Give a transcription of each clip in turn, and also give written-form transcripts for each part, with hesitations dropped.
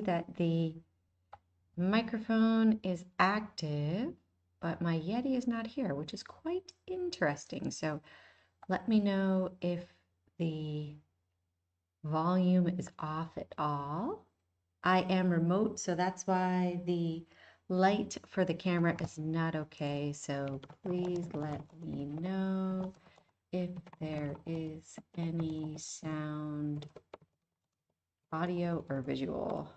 that the microphone is active, but my Yeti is not here, which is quite interesting. So let me know if the volume is off at all. I am remote, so that's why the light for the camera is not okay. So please let me know if there is any sound, audio, or visual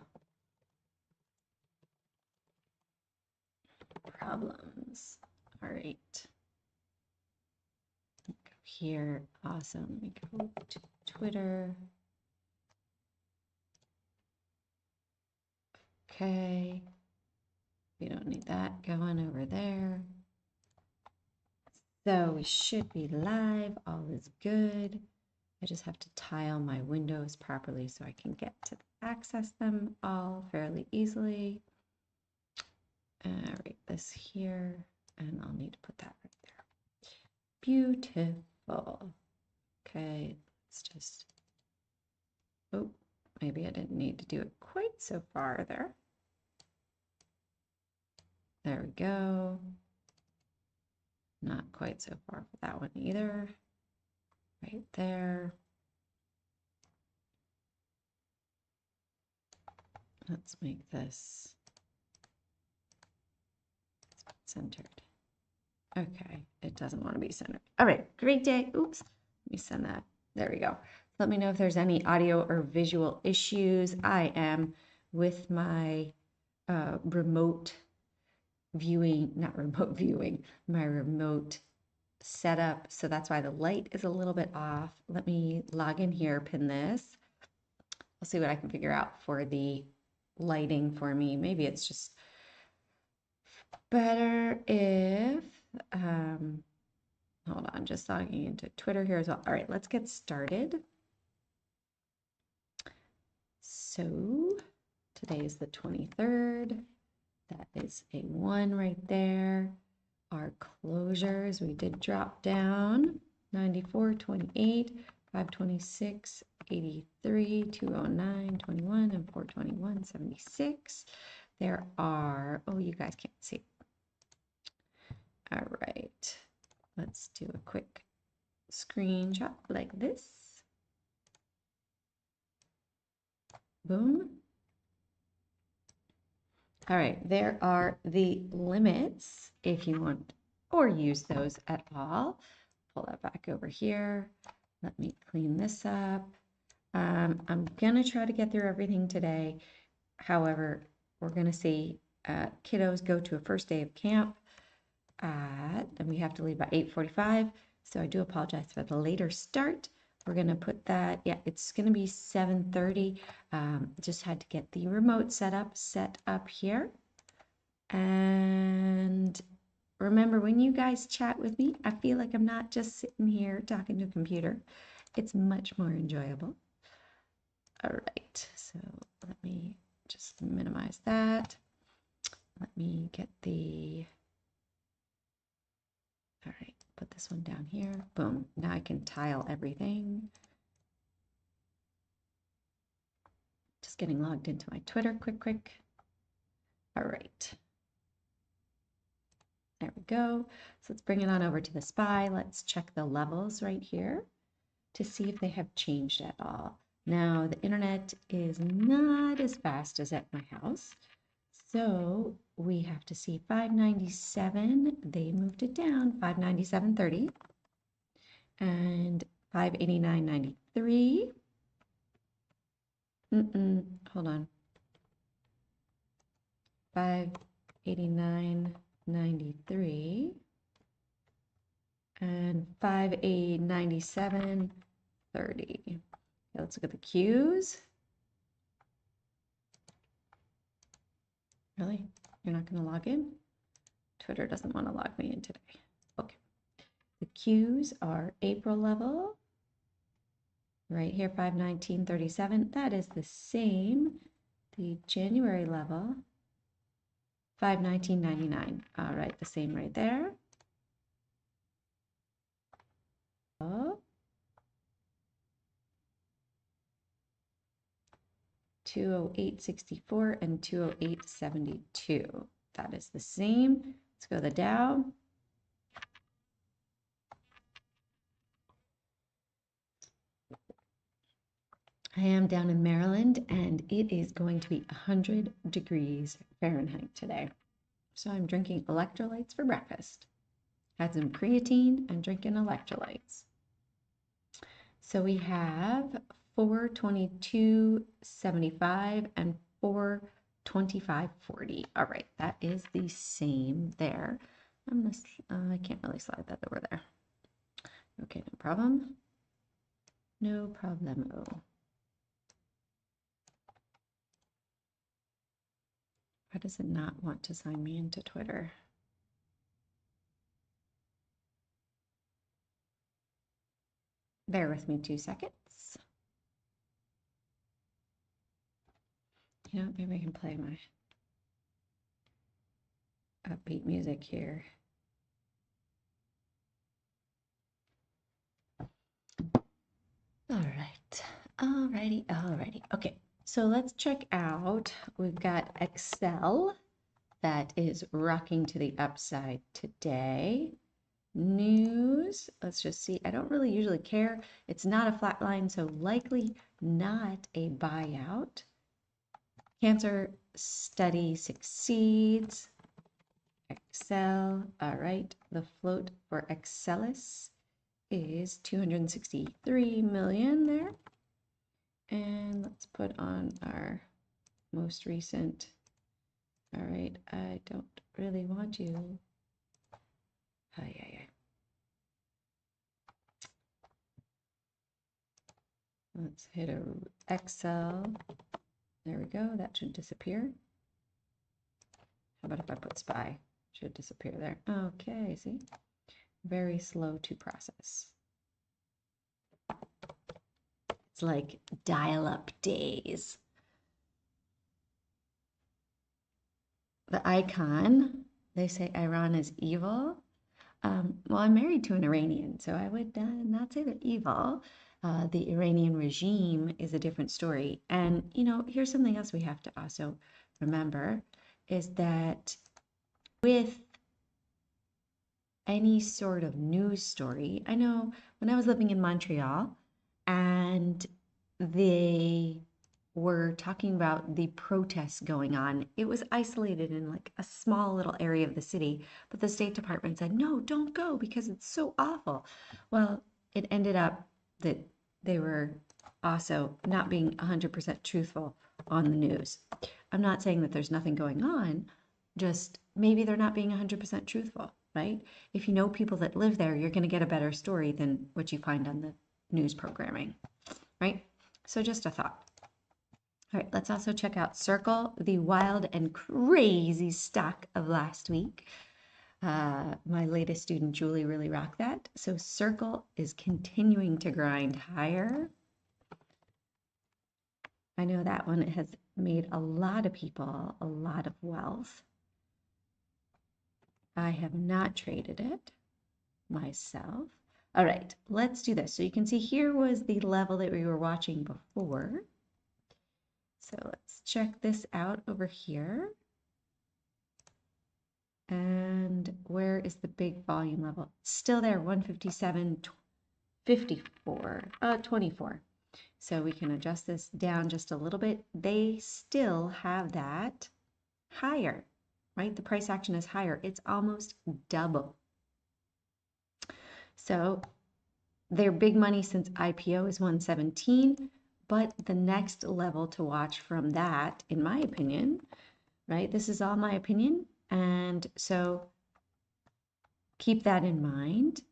problems. All right. Go here. Awesome. Let me go to Twitter. Okay. We don't need that going over there. So we should be live. All is good. I just have to tile my windows properly so I can get to access them all fairly easily. All right, this here, and I'll need to put that right there. Beautiful. Okay, let's just, oh, maybe I didn't need to do it quite so far there. There we go. Not quite so far for that one either. Right there. Let's make this centered. Okay, it doesn't want to be centered. All right, great day. Oops, let me send that. There we go. Let me know if there's any audio or visual issues. I am with my remote viewing, not remote viewing, my remote setup. So that's why the light is a little bit off. Let me log in here, pin this. I'll see what I can figure out for the lighting for me. Maybe it's just better if, hold on, just logging into Twitter here as well. All right, let's get started. So today is the 23rd. That is a 1 right there. Our closures, we did drop down 94.28, 526, 83, 209, 21, and 421, 76. There are, oh, you guys can't see. All right, let's do a quick screenshot like this. Boom. All right, there are the limits if you want or use those at all. Pull that back over here. Let me clean this up. I'm gonna try to get through everything today. However, we're gonna see kiddos go to a first day of camp and we have to leave by 8:45. So I do apologize for the later start. We're gonna put that, yeah, it's gonna be 7:30. Just had to get the remote set up here. And remember, when you guys chat with me, I feel like I'm not just sitting here talking to a computer. It's much more enjoyable. All right, so let me just minimize that. Let me get the, all right, put this one down here. Boom, now I can tile everything. Just getting logged into my Twitter quick. All right. There we go. So let's bring it on over to the SPY. Let's check the levels right here to see if they have changed at all. Now, the internet is not as fast as at my house. So we have to see 597. They moved it down, 597.30. And 589.93. Hold on. 589.93 and 589.97.30. Okay, let's look at the Qs. Really? You're not going to log in? Twitter doesn't want to log me in today. Okay. The Qs are April level. Right here, 519.37. That is the same. The January level, 519.99. All right, the same right there. Oh. 208.64 and 208.72. That is the same. Let's go to the Dow. I am down in Maryland, and it is going to be 100 degrees Fahrenheit today. So I'm drinking electrolytes for breakfast. Had some creatine and drinking electrolytes. So we have 422.75 and 425.40. All right, that is the same there. I'm gonna, I can't really slide that over there. Okay, no problem. No problemo. Why does it not want to sign me into Twitter? Bear with me 2 seconds. You know, maybe I can play my upbeat music here. All right, alrighty. Okay, so let's check out. We've got Excel that is rocking to the upside today. News, let's just see. I don't really usually care. It's not a flat line, so likely not a buyout. Cancer study succeeds. Excel, all right. The float for Excelis is 263 million there. And let's put on our most recent. All right, I don't really want you. Let's hit a Excel. There we go. That should disappear. How about if I put SPY? Should disappear there. Okay, see? Very slow to process. It's like dial-up days. The icon, they say Iran is evil. Well, I'm married to an Iranian, so I would not say they're evil. The Iranian regime is a different story. And, you know, here's something else we have to also remember is that with any sort of news story, I know when I was living in Montreal and they were talking about the protests going on, it was isolated in like a small little area of the city, but the State Department said, no, don't go because it's so awful. Well, it ended up that they were also not being 100% truthful on the news. I'm not saying that there's nothing going on, just maybe they're not being 100% truthful, right? If you know people that live there, you're going to get a better story than what you find on the news programming, right? So just a thought. All right, let's also check out Circle, the wild and crazy stock of last week. My latest student, Julie, really rocked that. So Circle is continuing to grind higher. I know that one has made a lot of people a lot of wealth. I have not traded it myself. All right, let's do this. So you can see here was the level that we were watching before. So let's check this out over here. And where is the big volume level? Still there, 157.54, 24. So we can adjust this down just a little bit. They still have that higher, right? The price action is higher. It's almost double. So their big money since IPO is 117, but the next level to watch from that, in my opinion, right? This is all my opinion. And so keep that in mind.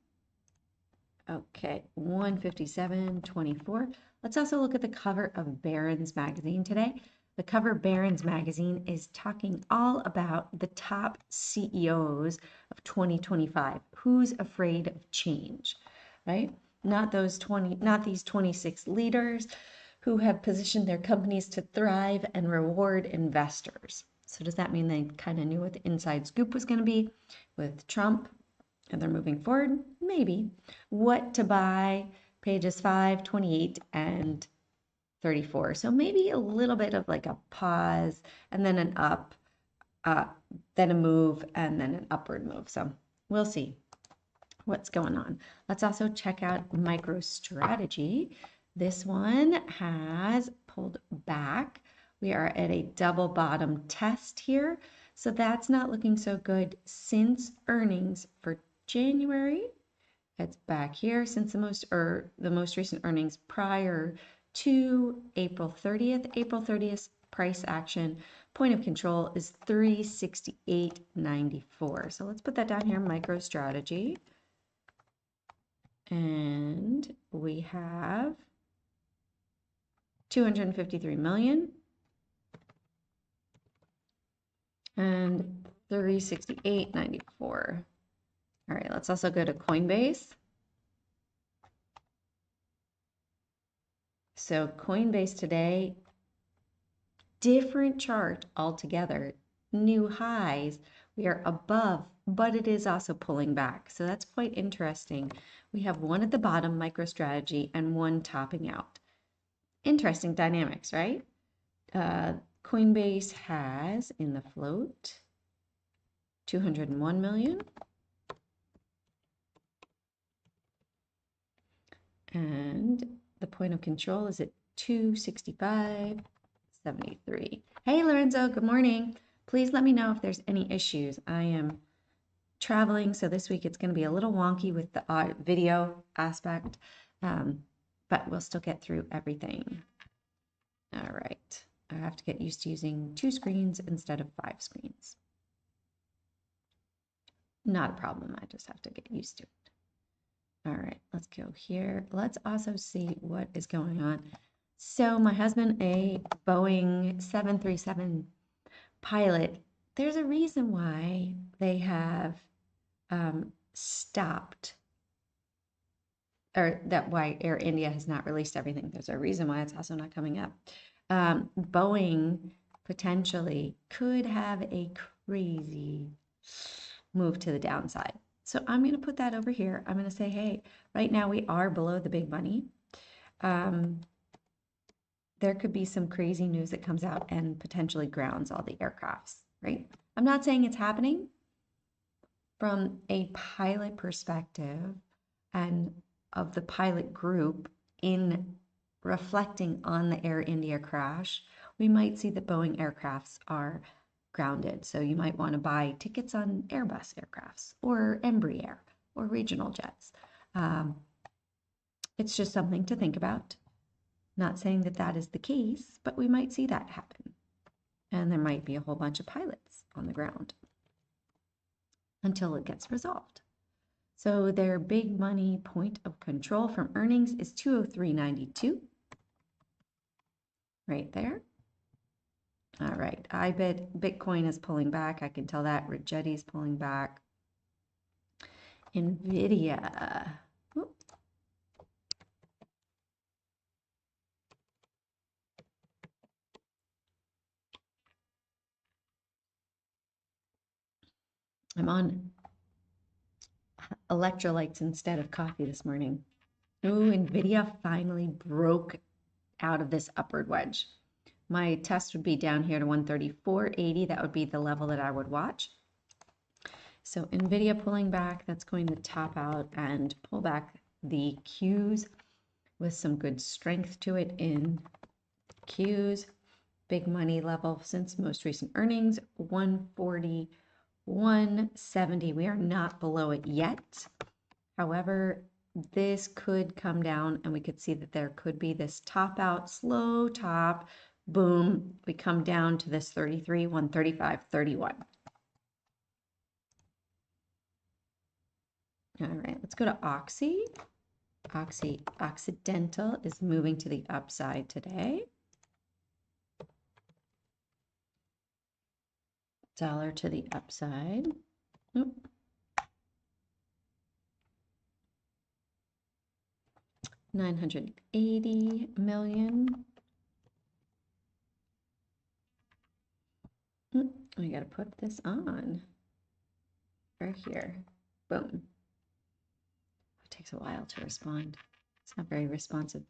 Okay, 157.24. Let's also look at the cover of Barron's magazine today. The cover of Barron's magazine is talking all about the top CEOs of 2025. Who's afraid of change, right? Not these 26 leaders who have positioned their companies to thrive and reward investors. So does that mean they kind of knew what the inside scoop was going to be with Trump and they're moving forward? Maybe. What to buy, pages 5, 28, and 34. So maybe a little bit of like a pause and then an up, then a move, and then an upward move. So we'll see what's going on. Let's also check out MicroStrategy. This one has pulled back. We are at a double bottom test here. So that's not looking so good since earnings for January. It's back here since the most recent earnings prior to April 30th. April 30th price action point of control is 368.94. So let's put that down here, MicroStrategy. And we have 253 million and 368.94. All right, let's also go to Coinbase. So Coinbase today, different chart altogether, new highs. We are above, but it is also pulling back. So that's quite interesting. We have one at the bottom, MicroStrategy, and one topping out. Interesting dynamics, right? Coinbase has in the float 201 million. And the point of control is at 265.73. Hey, Lorenzo, good morning. Please let me know if there's any issues. I am traveling, so this week it's going to be a little wonky with the video aspect, but we'll still get through everything. All right. I have to get used to using 2 screens instead of 5 screens. Not a problem. I just have to get used to it. All right, let's go here. Let's also see what is going on. So my husband, a Boeing 737 pilot, there's a reason why they have stopped, or that why Air India has not released everything. There's a reason why it's also not coming up. Boeing potentially could have a crazy move to the downside. So I'm going to put that over here. I'm going to say, hey, right now we are below the big money. There could be some crazy news that comes out and potentially grounds all the aircrafts, right? I'm not saying it's happening. From a pilot perspective and of the pilot group in reflecting on the Air India crash, we might see that Boeing aircrafts are grounded. So you might want to buy tickets on Airbus aircrafts or Embraer or regional jets. It's just something to think about. Not saying that that is the case, but we might see that happen. And there might be a whole bunch of pilots on the ground until it gets resolved. So their big money point of control from earnings is 203.92. Right there. All right, I bet Bitcoin is pulling back. I can tell that. Rigetti's pulling back. Nvda. Whoop. I'm on electrolytes instead of coffee this morning. Ooh, Nvidia finally broke out of this upward wedge. My test would be down here to 134.80. That would be the level that I would watch. So Nvidia pulling back, that's going to top out and pull back the Qs with some good strength to it in Qs. Big money level since most recent earnings, 140.170. We are not below it yet. However, this could come down and we could see that there could be this top out, slow top, boom. We come down to this 33, 135.31. All right, let's go to Oxy. Occidental is moving to the upside today. Dollar to the upside. Oop. $980 million. We got to put this on right here. Boom. It takes a while to respond. It's not very responsive.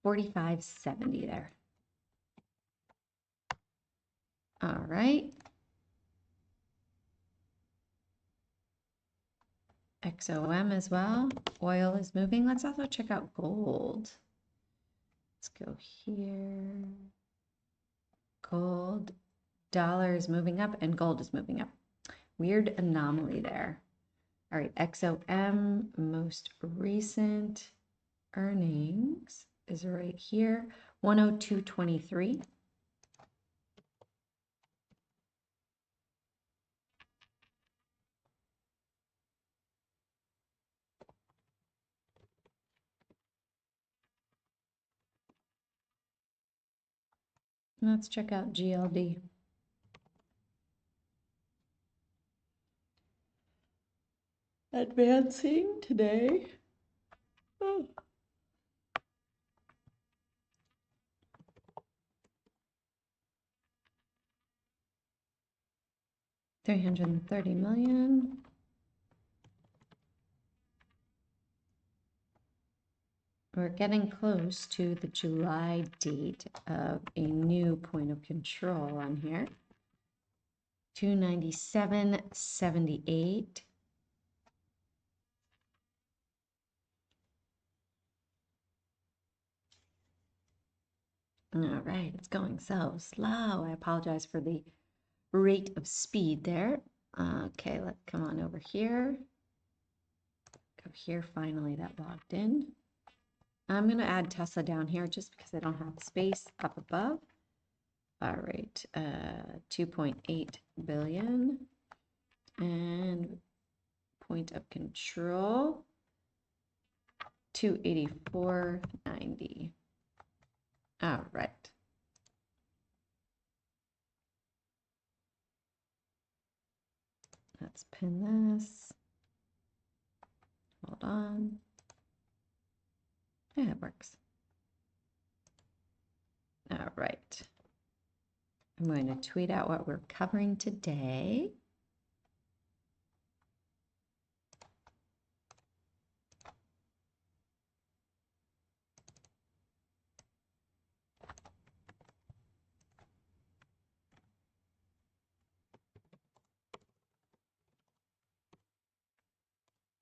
45.70 there. All right. XOM as well. Oil is moving. Let's also check out gold. Let's go here. Gold, dollar is moving up and gold is moving up. Weird anomaly there. All right, XOM, most recent earnings is right here, 102.23. Let's check out GLD. Advancing today. Oh. 330 million. We're getting close to the July date of a new point of control on here. 297.78. All right, it's going so slow. I apologize for the rate of speed there. Okay, let's come on over here. Go here, finally that logged in. I'm going to add Tesla down here just because I don't have space up above. All right, 2.8 billion and point of control 284.90. All right. Let's pin this. Hold on. Yeah, it works. All right. I'm going to tweet out what we're covering today.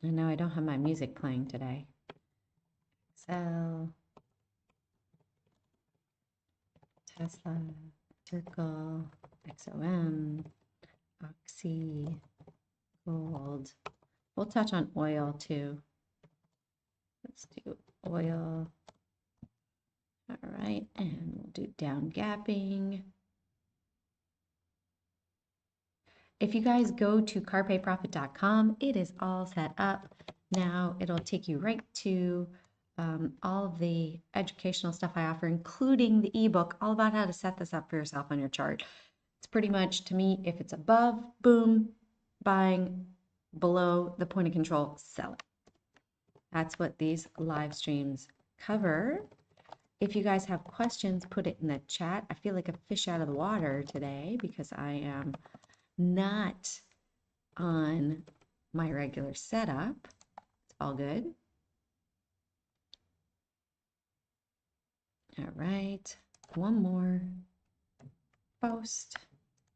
I know I don't have my music playing today. So, Tesla, Circle, XOM, Oxy, Gold. We'll touch on oil too. Let's do oil. All right, and we'll do down gapping. If you guys go to carpeprofit.com, it is all set up. Now it'll take you right to all of the educational stuff I offer, including the ebook, all about how to set this up for yourself on your chart. It's pretty much, to me, if it's above, boom, buying, below the point of control, sell it. That's what these live streams cover. If you guys have questions, put it in the chat. I feel like a fish out of the water today because I am not on my regular setup. It's all good. All right, one more post.